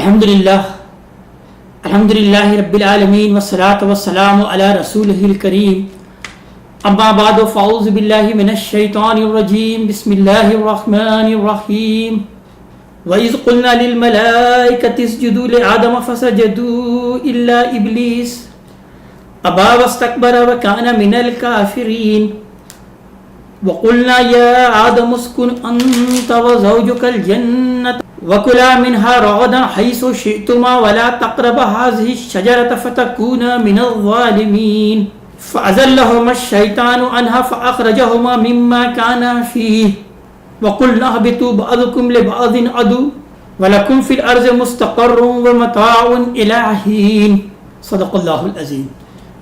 الحمدللہ رب العالمین والصلاة والسلام علی رسولہ الکریم اما بعد فاعوذ باللہ من الشیطان الرجیم بسم اللہ الرحمن الرحیم وَإِذْ قُلْنَا لِلْمَلَائِكَةِ اسْجُدُوا لِآدَمَ فَسَجَدُوا إِلَّا إِبْلِيسَ أَبَى وَاسْتَكْبَرَ وَكَانَ مِنَ الْكَافِرِينَ وَقُلْنَا يَا آدَمُ اسْكُنْ أَنْتَ وَزَوْجُكَ الْجَنَّةَ وَكُلَا مِنْهَا رَغَدًا حَيْثُ شِئْتُمَا وَلَا تَقْرَبَا هَٰذِهِ الشَّجَرَةَ فَتَكُونَا مِنَ الظَّالِمِينَ فَأَزَلَّهُمَا الشَّيْطَانُ عَنْهَا فَأَخْرَجَهُمَا مِمَّا كَانَا فِيهِ وَقُلْنَا اهْبِطُوا بَعْضُكُمْ لِبَعْضٍ عَدُوٌّ وَلَكُمْ فِي الْأَرْضِ مُسْتَقَرٌّ وَمَتَاعٌ إِلَىٰ حِينٍ صدق اللہ العظیم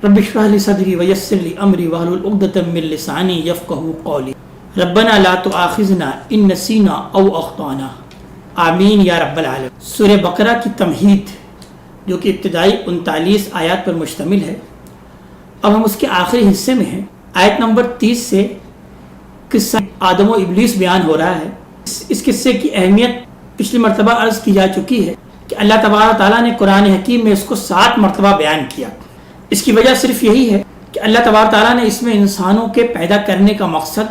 رب اشرح لي صدری ويسر لي امری واحلل عقدۃ من لسانی یفقهوا قولی ربنا لا تؤاخذنا ان نسینا او اخطانا آمین یا رب العالمین۔ سورہ بقرہ کی تمہید جو کہ ابتدائی 39 آیات پر مشتمل ہے، اب ہم اس کے آخری حصے میں ہیں۔ آیت نمبر 30 سے قصہ آدم و ابلیس بیان ہو رہا ہے۔ اس قصے کی اہمیت پچھلی مرتبہ عرض کی جا چکی ہے کہ اللہ تبارک تعالیٰ نے قرآن حکیم میں اس کو 7 مرتبہ بیان کیا۔ اس کی وجہ صرف یہی ہے کہ اللہ تبارک تعالیٰ نے اس میں انسانوں کے پیدا کرنے کا مقصد،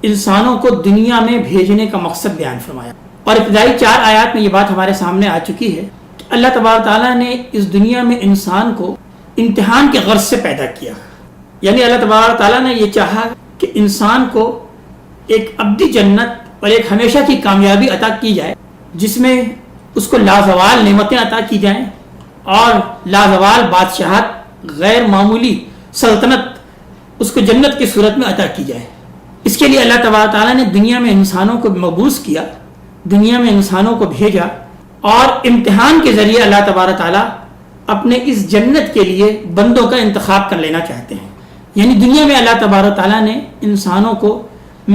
انسانوں کو دنیا میں بھیجنے کا مقصد بیان فرمایا۔ اور ابتدائی 4 آیات میں یہ بات ہمارے سامنے آ چکی ہے کہ اللہ تبارک تعالیٰ نے اس دنیا میں انسان کو امتحان کے غرض سے پیدا کیا، یعنی اللہ تبارک تعالیٰ نے یہ چاہا کہ انسان کو ایک ابدی جنت اور ایک ہمیشہ کی کامیابی عطا کی جائے، جس میں اس کو لازوال نعمتیں عطا کی جائیں اور لازوال بادشاہت، غیر معمولی سلطنت اس کو جنت کی صورت میں عطا کی جائے۔ اس کے لیے اللہ تبارک تعالیٰ نے دنیا میں انسانوں کو مبعوث کیا، دنیا میں انسانوں کو بھیجا، اور امتحان کے ذریعے اللہ تبارک تعالیٰ اپنے اس جنت کے لیے بندوں کا انتخاب کر لینا چاہتے ہیں۔ یعنی دنیا میں اللہ تبارک تعالیٰ نے انسانوں کو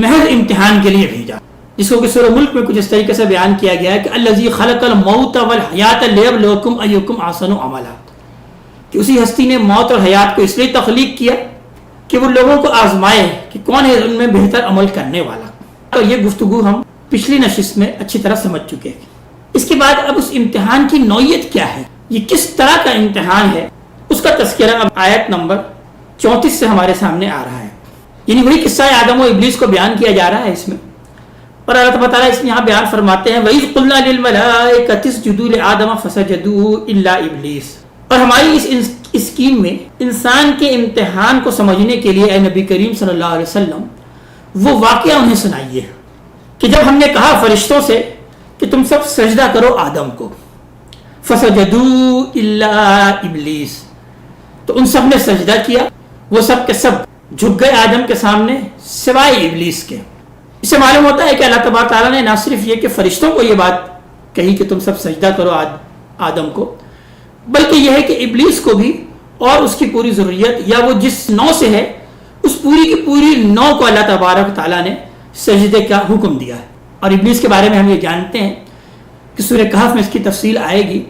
محض امتحان کے لیے بھیجا، جس کو کہ سورہ ملک میں کچھ اس طریقے سے بیان کیا گیا ہے کہ الذی خلق الموت والحیات لیبلوکم ایکم احسن عملا، کہ اسی ہستی نے موت اور حیات کو اس لیے تخلیق کیا کہ وہ لوگوں کو آزمائے کہ کون ہے ان میں بہتر عمل کرنے والا۔ تو یہ گفتگو ہم پچھلی نشست میں اچھی طرح سمجھ چکے ہیں۔ اس کے بعد اب اس امتحان کی نوعیت کیا ہے، یہ کس طرح کا امتحان ہے، اس کا تذکرہ اب آیت نمبر 34 سے ہمارے سامنے آ رہا ہے۔ یعنی وہی قصہ آدم و ابلیس کو بیان کیا جا رہا ہے اس میں، اور اللہ تعالیٰ اس میں یہاں بیان فرماتے ہیں وَإِذْ قُلْنَا لِلْمَلَائِكَةِ اسْجُدُوا لِآدَمَ فَسَجَدُوا إِلَّا إِبْلِيسَ۔ اور ہماری اس اسکیم میں انسان کے امتحان کو سمجھنے کے لیے اے نبی کریم صلی اللہ علیہ وسلم وہ واقعہ انہیں سنائیے کہ جب ہم نے کہا فرشتوں سے کہ تم سب سجدہ کرو آدم کو، فَسَجَدُوا إِلَّا إِبْلِيسَ، تو ان سب نے سجدہ کیا، وہ سب کے سب جھک گئے آدم کے سامنے سوائے ابلیس کے۔ اس سے معلوم ہوتا ہے کہ اللہ تبارک تعالیٰ نے نہ صرف یہ کہ فرشتوں کو یہ بات کہی کہ تم سب سجدہ کرو آدم کو، بلکہ یہ ہے کہ ابلیس کو بھی اور اس کی پوری ضروریت، یا وہ جس نوع سے ہے اس پوری کی پوری نوع کو اللہ تبارک تعالیٰ نے سجدے کا حکم دیا ہے۔ اور ابلیس کے بارے میں ہم یہ جانتے ہیں کہ سورہ کہف میں اس کی تفصیل آئے گی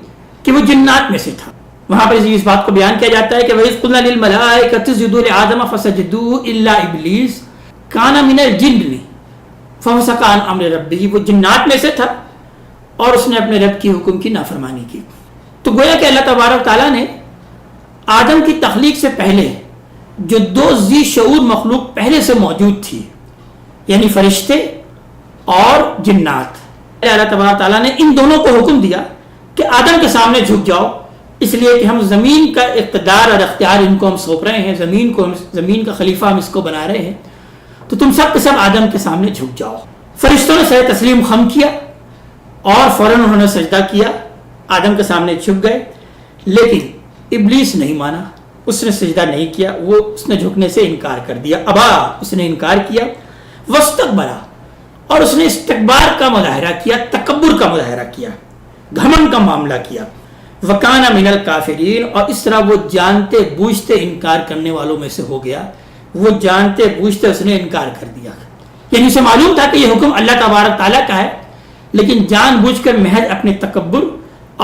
کہ وہ جنات میں سے تھا۔ وہاں پر اس بات کو بیان کیا جاتا ہے کہ وَإِذْ قُلْنَا لِلْمَلَائِكَةِ اسْجُدُوا لِآدَمَ فَسَجَدُوا إِلَّا إِبْلِيسَ كَانَ مِنَ الْجِنِّ فَفَسَقَ عَنْ أَمْرِ رَبِّهِ، وہ جنات میں سے تھا اور اس نے اپنے رب کی حکم کی نافرمانی کی۔ تو گویا کہ اللہ تبارک تعالیٰ نے آدم کی تخلیق سے پہلے جو 2 ذی شعور مخلوق پہلے سے موجود تھی، یعنی فرشتے اور جنات، اللہ تبارک تعالیٰ نے ان دونوں کو حکم دیا کہ آدم کے سامنے جھک جاؤ، اس لیے کہ ہم زمین کا اقتدار اور اختیار ان کو ہم سونپ رہے ہیں، زمین کا خلیفہ ہم اس کو بنا رہے ہیں، تو تم سب کے سب آدم کے سامنے جھک جاؤ۔ فرشتوں نے سر تسلیم خم کیا اور فوراً انہوں نے سجدہ کیا، آدم کے سامنے جھک گئے، لیکن ابلیس نہیں مانا، اس نے سجدہ نہیں کیا، اس نے جھکنے سے انکار کر دیا، ابا، اس نے انکار کیا، واستکبرا، اور اس نے استکبار کا مظاہرہ کیا، تکبر کا مظاہرہ کیا، گھمنڈ کا معاملہ کیا، وَكَانَ مِنَ الْكَافِرِينَ، اور اس طرح وہ جانتے بوجھتے انکار کرنے والوں میں سے ہو گیا، وہ جانتے بوجھتے اس نے انکار کر دیا۔ یعنی اسے معلوم تھا کہ یہ حکم اللہ تبارک تعالیٰ کا ہے، لیکن جان بوجھ کر محض اپنے تکبر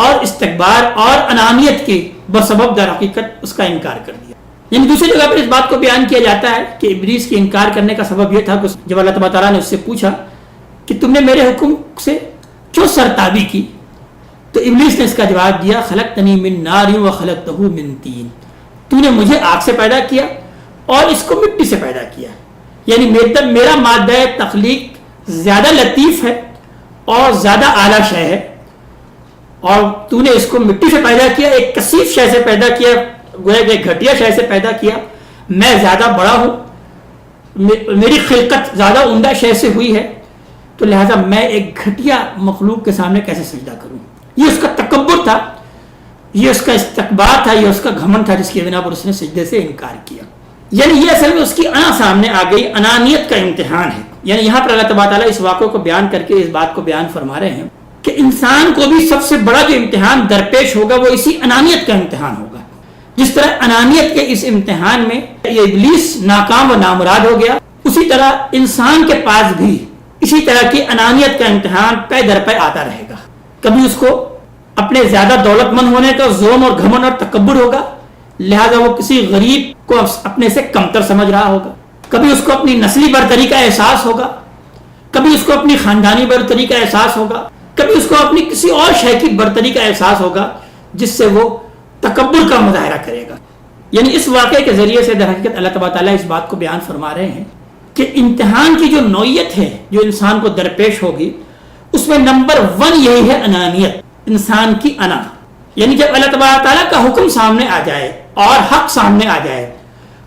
اور استکبار اور انانیت کے بسبب در حقیقت اس کا انکار کر دیا۔ یعنی دوسری جگہ پر اس بات کو بیان کیا جاتا ہے کہ ابلیس کے انکار کرنے کا سبب یہ تھا کہ جب اللہ تعالیٰ نے اس سے پوچھا کہ تم نے میرے حکم سے کیوں سرتابی کی، تو ابلیس نے اس کا جواب دیا خلقتنی من نار وخلقتہ من طین، تو نے مجھے آگ سے پیدا کیا اور اس کو مٹی سے پیدا کیا، یعنی میرا مادہ تخلیق زیادہ لطیف ہے اور زیادہ اعلیٰ شے ہے، اور تو نے اس کو مٹی سے پیدا کیا، ایک کثیف شے سے پیدا کیا، گویا کہ گھٹیا شے سے پیدا کیا، میں زیادہ بڑا ہوں، میری خلقت زیادہ عمدہ شے سے ہوئی ہے، تو لہٰذا میں ایک گھٹیا مخلوق کے سامنے کیسے سجدہ کروں؟ یہ اس کا تکبر تھا، یہ اس کا استکبار تھا، یہ اس کا گھمنڈ تھا، جس کی بنا پر اس نے سجدے سے انکار کیا۔ یعنی یہ اصل میں اس کی انا سامنے آ گئی، انانیت کا امتحان ہے۔ یعنی یہاں پر اللہ تبارک تعالیٰ اس واقعے کو بیان کر کے اس بات کو بیان فرما رہے ہیں کہ انسان کو بھی سب سے بڑا جو امتحان درپیش ہوگا وہ اسی انانیت کا امتحان ہوگا۔ جس طرح انانیت کے اس امتحان میں یہ ابلیس ناکام و نامراد ہو گیا، اسی طرح انسان کے پاس بھی اسی طرح کی انانیت کا امتحان پے در پے آتا رہے گا۔ کبھی اس کو اپنے زیادہ دولت مند ہونے کا ظلم اور گھمنڈ اور تکبر ہوگا، لہذا وہ کسی غریب کو اپنے سے کمتر سمجھ رہا ہوگا، کبھی اس کو اپنی نسلی برتری کا احساس ہوگا، کبھی اس کو اپنی خاندانی برتری کا احساس ہوگا، کبھی اس کو اپنی کسی اور شے کی برتری کا احساس ہوگا جس سے وہ تکبر کا مظاہرہ کرے گا۔ یعنی اس واقعے کے ذریعے سے در حقیقت اللہ تبارک تعالیٰ اس بات کو بیان فرما رہے ہیں کہ امتحان کی جو نوعیت ہے جو انسان کو درپیش ہوگی، اس میں نمبر 1 یہی ہے انانیت، انسان کی انا۔ یعنی جب اللہ تبارک تعالیٰ کا حکم سامنے آ جائے اور حق سامنے آ جائے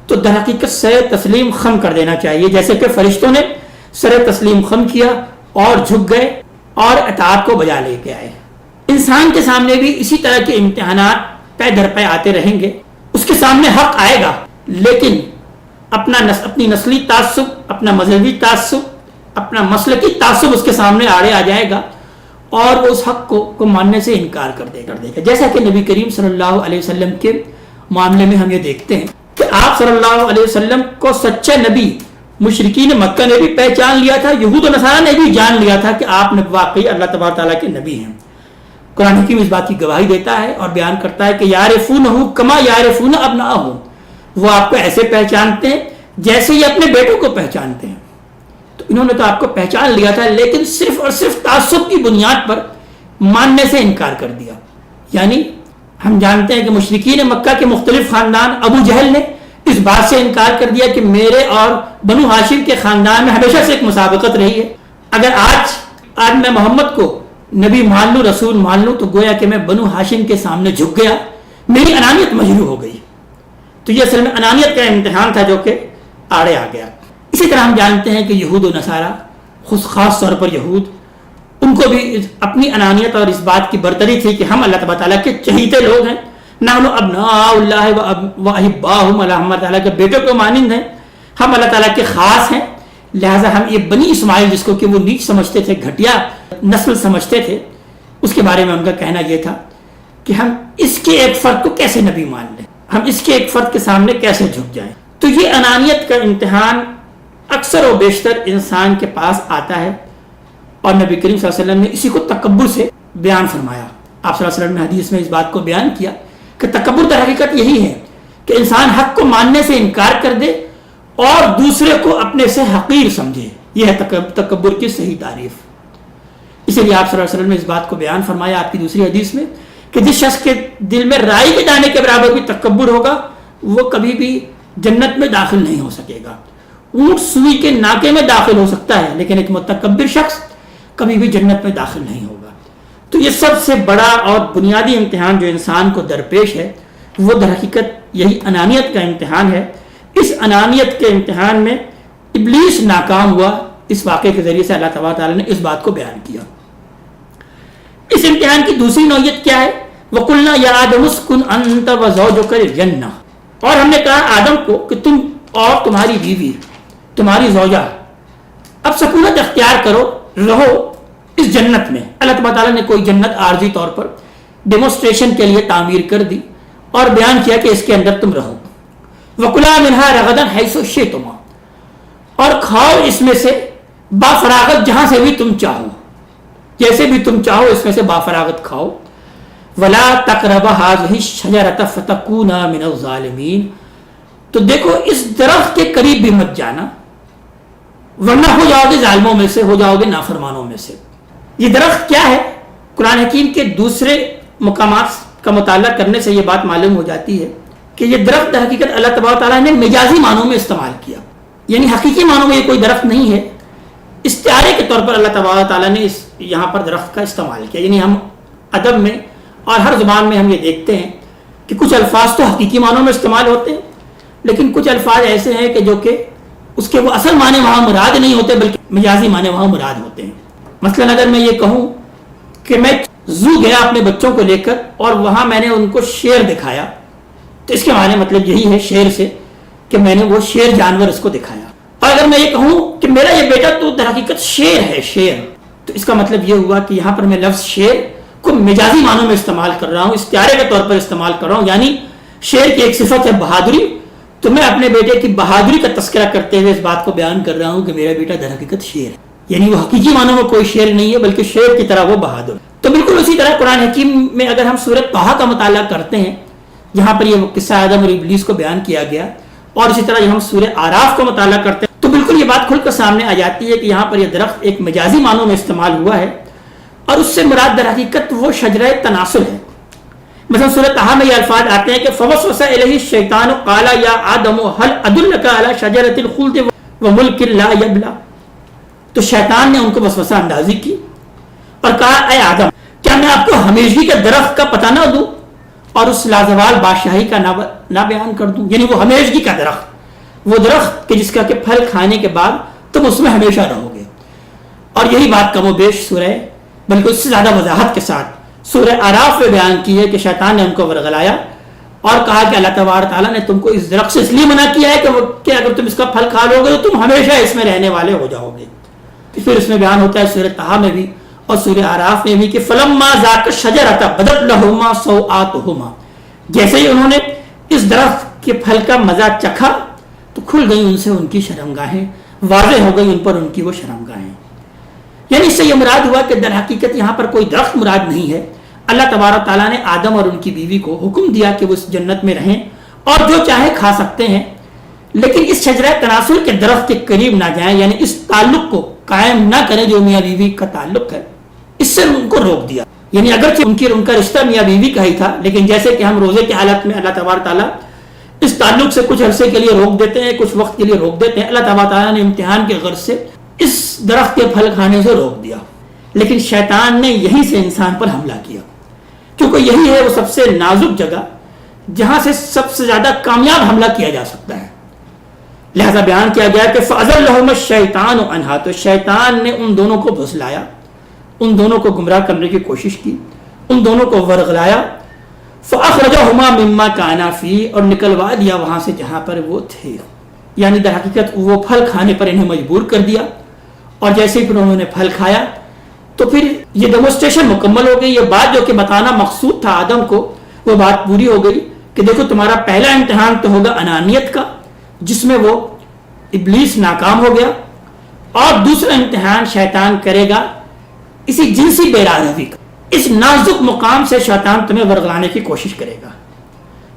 تو در حقیقت سر تسلیم خم کر دینا چاہیے، جیسے کہ فرشتوں نے سر تسلیم خم کیا اور جھک گئے اور اطاعت کو بجا لے کے آئے۔ انسان کے سامنے بھی اسی طرح کے امتحانات پے در پے آتے رہیں گے، اس کے سامنے حق آئے گا، لیکن اپنی نسلی تعصب، اپنا مذہبی تعصب، اپنا مسلکی تعصب اس کے سامنے آڑے آ جائے گا اور وہ اس حق کو ماننے سے انکار کر دے گا۔ جیسا کہ نبی کریم صلی اللہ علیہ وسلم کے معاملے میں ہم یہ دیکھتے ہیں کہ آپ صلی اللہ علیہ وسلم کو سچا نبی مشرکین مکہ نے بھی پہچان لیا تھا، یہود و نصارہ نے بھی جان لیا تھا کہ آپ واقعی اللہ تبارک تعالیٰ کے نبی ہیں۔ قرآن حکیم اس بات کی گواہی دیتا ہے اور بیان کرتا ہے کہ یعرفونہ کما یعرفون ابناءہم، وہ آپ کو ایسے پہچانتے ہیں جیسے یہ اپنے بیٹوں کو پہچانتے ہیں۔ تو انہوں نے تو آپ کو پہچان لیا تھا، لیکن صرف اور صرف تعصب کی بنیاد پر ماننے سے انکار کر دیا۔ یعنی ہم جانتے ہیں کہ مشرکین مکہ کے مختلف خاندان، ابو جہل نے اس بات سے انکار کر دیا کہ میرے اور بنو ہاشم کے خاندان میں ہمیشہ سے ایک مسابقت رہی ہے، اگر آج میں محمد کو نبی مان لوں، رسول مان لوں، تو گویا کہ میں بنو ہاشم کے سامنے جھک گیا، میری انانیت مجروح ہو گئی۔ تو یہ اصل میں انانیت کا امتحان تھا جو کہ آڑے آ گیا۔ اسی طرح ہم جانتے ہیں کہ یہود و نصارہ، خاص طور پر یہود، ان کو بھی اپنی انانیت اور اس بات کی برتری تھی کہ ہم اللہ تبارک تعالیٰ کے چہیتے لوگ ہیں، نحن ابناء اللہ و احباؤہ، اللہ تعالیٰ کے بیٹوں کو مانند ہیں، ہم اللہ تعالیٰ کے خاص ہیں، لہٰذا ہم یہ بنی اسماعیل جس کو کہ وہ نیچ سمجھتے تھے، گھٹیا نسل سمجھتے تھے، اس کے بارے میں ان کا کہنا یہ تھا کہ ہم اس کے ایک فرد کو کیسے نبی مان لیں، ہم اس کے ایک فرد کے سامنے کیسے جھک جائیں۔ تو یہ انانیت کا امتحان اکثر و بیشتر انسان کے پاس آتا ہے، اور نبی کریم صلی اللہ علیہ وسلم نے اسی کو تکبر سے بیان فرمایا۔ آپ صلی اللہ علیہ وسلم نے حدیث میں اس بات کو بیان کیا کہ تکبر در حقیقت یہی ہے کہ انسان حق کو ماننے سے انکار کر دے اور دوسرے کو اپنے سے حقیر سمجھے، یہ ہے تکبر کی صحیح تعریف۔ اسی لیے آپ صلی اللہ علیہ وسلم نے اس بات کو بیان فرمایا آپ کی دوسری حدیث میں کہ جس شخص کے دل میں رائی کے دانے کے برابر بھی تکبر ہوگا وہ کبھی بھی جنت میں داخل نہیں ہو سکے گا۔ اونٹ سوئی کے ناکے میں داخل ہو سکتا ہے، لیکن ایک متکبر شخص کبھی بھی جنت میں داخل نہیں ہوگا۔ تو یہ سب سے بڑا اور بنیادی امتحان جو انسان کو درپیش ہے وہ در حقیقت یہی انانیت کا امتحان ہے۔ اس انانیت کے امتحان میں ابلیس ناکام ہوا، اس واقعے کے ذریعے سے اللہ تبارک تعالیٰ نے اس بات کو بیان کیا۔ اس امتحان کی دوسری نوعیت کیا ہے؟ وَقُلْنَا يَا آدَمُ اسْكُنْ أَنْتَ وَزَوْجُكَ الْجَنَّةَ، اور ہم نے کہا آدم کو کہ تم اور تمہاری بیوی، تمہاری زوجہ اب سکونت اختیار کرو، رہو اس جنت میں۔ اللہ تبارک تعالیٰ نے کوئی جنت عارضی طور پر ڈیمونسٹریشن کے لیے تعمیر کر دی اور بیان کیا کہ اس کے اندر تم رہو۔ وَكُلَا مِنْهَا رَغَدًا حَيْثُ شِئْتُمَا، اور کھاؤ اس میں سے بافراغت جہاں سے بھی تم چاہو، جیسے بھی تم چاہو اس میں سے بافراغت کھاؤ۔ وَلَا تَقْرَبَ هَٰذِهِ الشَّجَرَةَ فَتَكُونَا مِنَ الظَّالِمِينَ، تو دیکھو اس درخت کے قریب بھی مت جانا ورنہ ہو جاؤ گے ظالموں میں سے، ہو جاؤ گے نافرمانوں میں سے۔ یہ درخت کیا ہے؟ قرآن حکیم کے دوسرے مقامات کا مطالعہ کرنے سے یہ بات معلوم ہو جاتی ہے کہ یہ درخت در حقیقت اللہ تبارک تعالیٰ نے مجازی معنوں میں استعمال کیا، یعنی حقیقی معنوں میں یہ کوئی درخت نہیں ہے، استعارے کے طور پر اللہ تبارک تعالیٰ نے یہاں پر درخت کا استعمال کیا۔ یعنی ہم ادب میں اور ہر زبان میں ہم یہ دیکھتے ہیں کہ کچھ الفاظ تو حقیقی معنوں میں استعمال ہوتے ہیں، لیکن کچھ الفاظ ایسے ہیں کہ جو کہ اس کے وہ اصل معنی وہاں مراد نہیں ہوتے بلکہ مجازی معنی وہاں مراد ہوتے ہیں۔ مثلا اگر میں یہ کہوں کہ میں زو گیا اپنے بچوں کو لے کر اور وہاں میں نے ان کو شیر دکھایا، تو اس کے معنی مطلب یہی ہے شیر سے کہ میں نے وہ شیر جانور اس کو دکھایا۔ اور اگر میں یہ کہوں کہ میرا یہ بیٹا تو در حقیقت شیر ہے، شیر، تو اس کا مطلب یہ ہوا کہ یہاں پر میں لفظ شیر کو مجازی معنوں میں استعمال کر رہا ہوں، استعارے کے طور پر استعمال کر رہا ہوں، یعنی شیر کی ایک صفت ہے بہادری، تو میں اپنے بیٹے کی بہادری کا تذکرہ کرتے ہوئے اس بات کو بیان کر رہا ہوں کہ میرا بیٹا در حقیقت شیر ہے، یعنی وہ حقیقی معنوں میں کوئی شیر نہیں ہے بلکہ شیر کی طرح وہ بہادر۔ تو بالکل اسی طرح قرآن حکیم میں اگر ہم سورۃ طٰہٰ کا مطالعہ کرتے ہیں جہاں پر یہ قصہ آدم اور ابلیس کو بیان کیا گیا، اور اسی طرح ہم سورہ اعراف کا مطالعہ کرتے ہیں تو بالکل یہ بات کھل کر سامنے آ جاتی ہے کہ یہاں پر یہ درخت ایک مجازی معنوں میں استعمال ہوا ہے، اور اس سے مراد در حقیقت وہ شجرہ تناسل ہے۔ مثلا سورۃ طٰہٰ میں یہ الفاظ آتے ہیں کہ فوسوس الیہ الشیطان قال یا آدم هل ادلک علی شجرۃ الخلد وملک لا یبلی، تو شیطان نے ان کو وسوسہ اندازی کی اور کہا اے آدم کیا میں آپ کو ہمیشگی کے درخت کا پتہ نہ دوں اور اس لازوال بادشاہی کا نہ بیان کر دوں، یعنی وہ ہمیشگی کا درخت، وہ درخت کہ جس کا کہ پھل کھانے کے بعد تم اس میں ہمیشہ رہو گے۔ اور یہی بات کم و بیش سورہ بلکہ اس سے زیادہ وضاحت کے ساتھ سورہ اعراف میں بیان کی ہے کہ شیطان نے ان کو ورغلایا اور کہا کہ اللہ تبارک تعالیٰ نے تم کو اس درخت سے اس لیے منع کیا ہے کہ اگر تم اس کا پھل کھا لو گے تو تم ہمیشہ اس میں رہنے والے ہو جاؤ گے۔ پھر اس میں بیان ہوتا ہے سورہ طٰہٰ میں بھی اور سورہ اعراف میں بھی کہ فلما ذاق الشجرۃ بدت لہما سوآتہما، جیسے ہی انہوں نے اس درخت کے پھل کا مزہ چکھا تو کھل گئی ان سے ان کی شرمگاہیں، واضح ہو گئی ان پر ان کی وہ شرمگاہیں۔ یعنی اس سے یہ مراد ہوا کہ در حقیقت یہاں پر کوئی درخت مراد نہیں ہے، اللہ تبارک تعالیٰ نے آدم اور ان کی بیوی کو حکم دیا کہ وہ اس جنت میں رہیں اور جو چاہے کھا سکتے ہیں، لیکن اس شجرہ تناسل کے درخت کے قریب نہ جائیں، یعنی اس تعلق کو قائم نہ کریں جو میاں بیوی کا تعلق ہے، اس سے ان کو روک دیا۔ یعنی اگرچہ ان کا رشتہ میاں بیوی کا ہی تھا، لیکن جیسے کہ ہم روزے کی حالت میں اللہ تبارک تعالیٰ اس تعلق سے کچھ عرصے کے لیے روک دیتے ہیں، کچھ وقت کے لیے روک دیتے ہیں، اللہ تبارک تعالیٰ نے امتحان کے غرض سے اس درخت کے پھل کھانے سے روک دیا، لیکن شیطان نے یہیں سے انسان پر حملہ کیا، کیونکہ یہی ہے وہ سب سے نازک جگہ جہاں سے سب سے زیادہ کامیاب حملہ کیا جا سکتا ہے۔ لہذا بیان کیا گیا کہ فَأَزَلَّهُمَ الشَّيْطَانُ عَنْهَا، تو شیطان نے ان دونوں کو بھسلایا، ان دونوں کو گمراہ کرنے کی کوشش کی، ان دونوں کو ورغلایا، فَأَخْرَجَهُمَا مِمَّا كَانَا فِيهِ، اور نکلوا دیا وہاں سے جہاں پر وہ تھے، یعنی در حقیقت وہ پھل کھانے پر انہیں مجبور کر دیا، اور جیسے ہی پھر انہوں نے پھل کھایا تو پھر یہ ڈیمونسٹریشن مکمل ہو گئی، یہ بات جو کہ بتانا مقصود تھا آدم کو وہ بات پوری ہو گئی کہ دیکھو تمہارا پہلا امتحان تو ہوگا انانیت کا جس میں وہ ابلیس ناکام ہو گیا، اور دوسرا امتحان شیطان کرے گا اسی جنسی بے روی کا، اس نازک مقام سے شیطان تمہیں ورغلانے کی کوشش کرے گا۔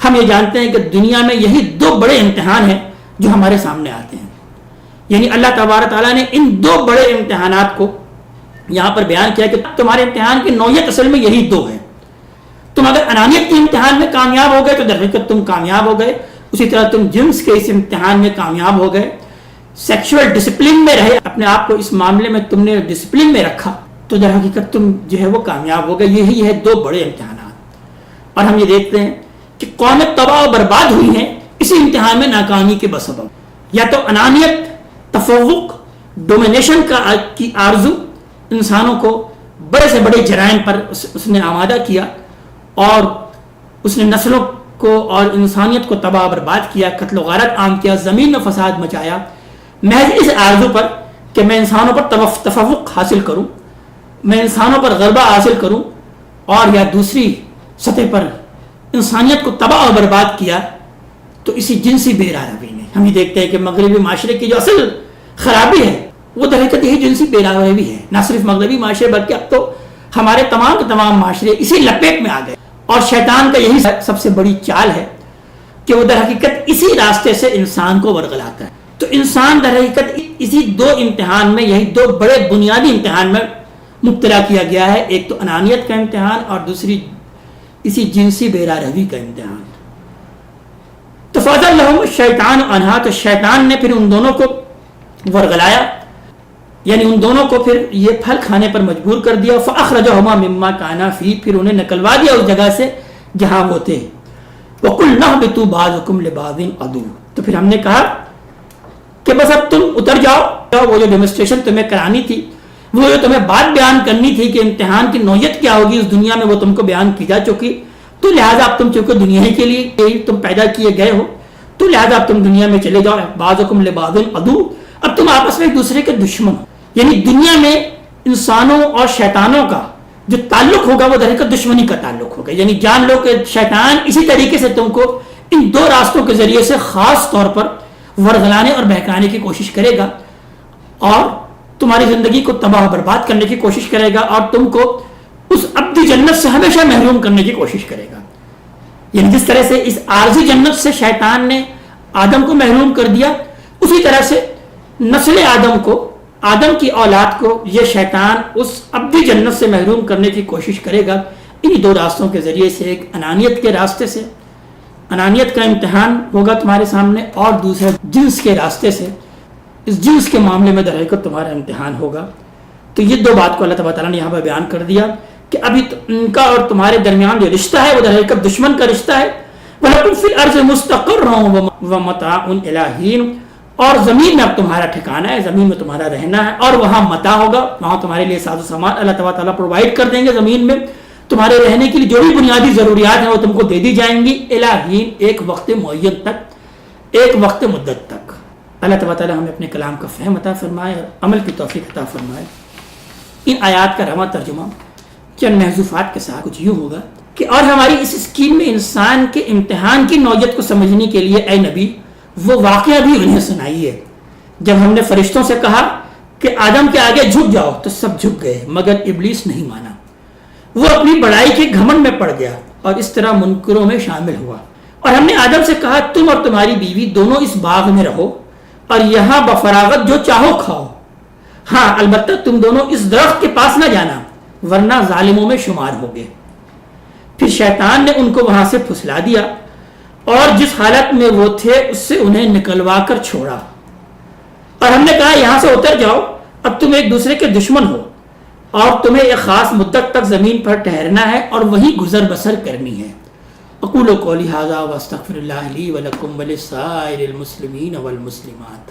ہم یہ جانتے ہیں کہ دنیا میں یہی دو بڑے امتحان ہیں جو ہمارے سامنے آتے ہیں، یعنی اللہ تبارک تعالیٰ نے ان دو بڑے امتحانات کو یہاں پر بیان کیا کہ تمہارے امتحان کی نوعیت اصل میں یہی دو ہے، تم اگر انانیت کے امتحان میں کامیاب ہو گئے تو در حقیقت تم کامیاب ہو گئے، اسی طرح تم جنس کے اس امتحان میں کامیاب ہو گئے، سیکشول ڈسپلن میں رہے، اپنے آپ کو اس معاملے میں تم نے ڈسپلن میں رکھا تو در حقیقت تم جو ہے وہ کامیاب ہو گئے۔ یہی ہے دو بڑے امتحانات، اور ہم یہ دیکھتے ہیں کہ قومیں تباہ و برباد ہوئی ہیں اسی امتحان میں ناکامی کے بسبب، یا تو انانیت، تفوق، ڈومینیشن کی آرزو انسانوں کو بڑے سے بڑے جرائم پر اس نے آمادہ کیا، اور اس نے نسلوں کو اور انسانیت کو تباہ و برباد کیا، قتل و غارت عام کیا، زمین میں فساد مچایا، محض اس آرزو پر کہ میں انسانوں پر تفوق حاصل کروں، میں انسانوں پر غلبہ حاصل کروں، اور یا دوسری سطح پر انسانیت کو تباہ و برباد کیا، تو اسی جنسی بے روی نے ہم یہ دیکھتے ہیں کہ مغربی معاشرے کی جو اصل خرابی ہے وہ در حقیقت یہی جنسی بے روی ہے، نہ صرف مغربی معاشرے بلکہ اب تو ہمارے تمام کے تمام معاشرے اسی لپیٹ میں آ گئے، اور شیطان کا یہی سب سے بڑی چال ہے کہ وہ در حقیقت اسی راستے سے انسان کو ورغلاتا ہے۔ تو انسان در حقیقت اسی دو امتحان میں، یہی دو بڑے بنیادی امتحان میں مبتلا کیا گیا ہے، ایک تو انانیت کا امتحان اور دوسری اسی جنسی بیرا روی کا امتحان۔ تو فَأَزَلَّهُمُ الشَّيْطَانُ عَنْهَا، تو شیطان نے پھر ان دونوں کو ورگلایا، یعنی ان دونوں کو پھر یہ پھل کھانے پر مجبور کر دیا۔ فَأَخْرَجَهُمَا مِمَّا كَانَا فِيهِ، پھر انہیں نکلوا دیا اس جگہ سے جہاں وہ تھے۔ وَقُلْنَا اهْبِطُوا بَعْضُكُمْ لِبَعْضٍ عَدُوٌّ، تو پھر ہم نے کہا کہ بس اب تم اتر جاؤ، وہ جو ڈیمونسٹریشن تمہیں کرانی تھی، وہ جو تمہیں بات بیان کرنی تھی کہ امتحان کی نوعیت کیا ہوگی اس دنیا میں، وہ تم کو بیان کی جا چکی، تو لہٰذا اب تم چونکہ دنیا ہی کے لیے تم پیدا کیے گئے ہو، تو لہٰذا اب تم دنیا میں چلے جاؤ۔ بعضکم لبعض عدو، اب تم آپس میں ایک دوسرے کے دشمن ہو، یعنی دنیا میں انسانوں اور شیطانوں کا جو تعلق ہوگا وہ درحقیقت دشمنی کا تعلق ہوگا، یعنی جان لو کہ شیطان اسی طریقے سے تم کو ان دو راستوں کے ذریعے سے خاص طور پر ورغلانے اور بہکانے کی کوشش کرے گا، اور تمہاری زندگی کو تباہ و برباد کرنے کی کوشش کرے گا، اور تم کو اس ابدی جنت سے ہمیشہ محروم کرنے کی کوشش کرے گا۔ یعنی جس طرح سے اس عارضی جنت سے شیطان نے آدم کو محروم کر دیا، اسی طرح سے نسل آدم کو، آدم کی اولاد کو یہ شیطان اس ابدی جنت سے محروم کرنے کی کوشش کرے گا انہی دو راستوں کے ذریعے سے، ایک انانیت کے راستے سے، انانیت کا امتحان ہوگا تمہارے سامنے، اور دوسرا جنس کے راستے سے، اس جنس کے معاملے میں در حقیقت تمہارا امتحان ہوگا۔ تو یہ دو بات کو اللہ تبارک تعالیٰ نے یہاں پر بیان کر دیا کہ ابھی ان کا اور تمہارے درمیان جو رشتہ ہے وہ در حقیقت دشمن کا رشتہ ہے۔ وَلَكُمْ فِي الْأَرْضِ مُسْتَقَرٌّ وَمَتَاعٌ إِلَىٰ حِينٍ، اور زمین میں اب تمہارا ٹھکانہ ہے، زمین میں تمہارا رہنا ہے، اور وہاں متاع ہوگا، وہاں تمہارے لیے ساز و سامان اللہ تبارک تعالیٰ پرووائڈ کر دیں گے، زمین میں تمہارے رہنے کے لیے جو بھی بنیادی ضروریات ہیں وہ تم کو دے دی جائیں گی، إِلَىٰ حِينٍ، ایک وقت معین تک، ایک وقت مدت تک۔ اللہ تبارک تعالیٰ ہمیں اپنے کلام کا فہم عطا فرمائے اور عمل کی توفیق عطا فرمائے۔ ان آیات کا رواں ترجمہ چند محذوفات کے ساتھ کچھ یوں ہوگا کہ اور ہماری اس اسکیم میں انسان کے امتحان کی نوعیت کو سمجھنے کے لیے اے نبی وہ واقعہ بھی انہیں سنائیے، جب ہم نے فرشتوں سے کہا کہ آدم کے آگے جھک جاؤ تو سب جھک گئے مگر ابلیس نہیں مانا، وہ اپنی بڑائی کے گھمنڈ میں پڑ گیا اور اس طرح منکروں میں شامل ہوا۔ اور ہم نے آدم سے کہا تم اور تمہاری بیوی دونوں اس باغ میں رہو اور یہاں بفراغت جو چاہو کھاؤ، ہاں البتہ تم دونوں اس درخت کے پاس نہ جانا ورنہ ظالموں میں شمار ہوگے۔ پھر شیطان نے ان کو وہاں سے پھسلا دیا اور جس حالت میں وہ تھے اس سے انہیں نکلوا کر چھوڑا، اور ہم نے کہا یہاں سے اتر جاؤ، اب تم ایک دوسرے کے دشمن ہو اور تمہیں ایک خاص مدت تک زمین پر ٹھہرنا ہے اور وہیں گزر بسر کرنی ہے۔ اقول قولی ھذا واستغفر اللہ لی ولکم ولسائر المسلمین والمسلمات۔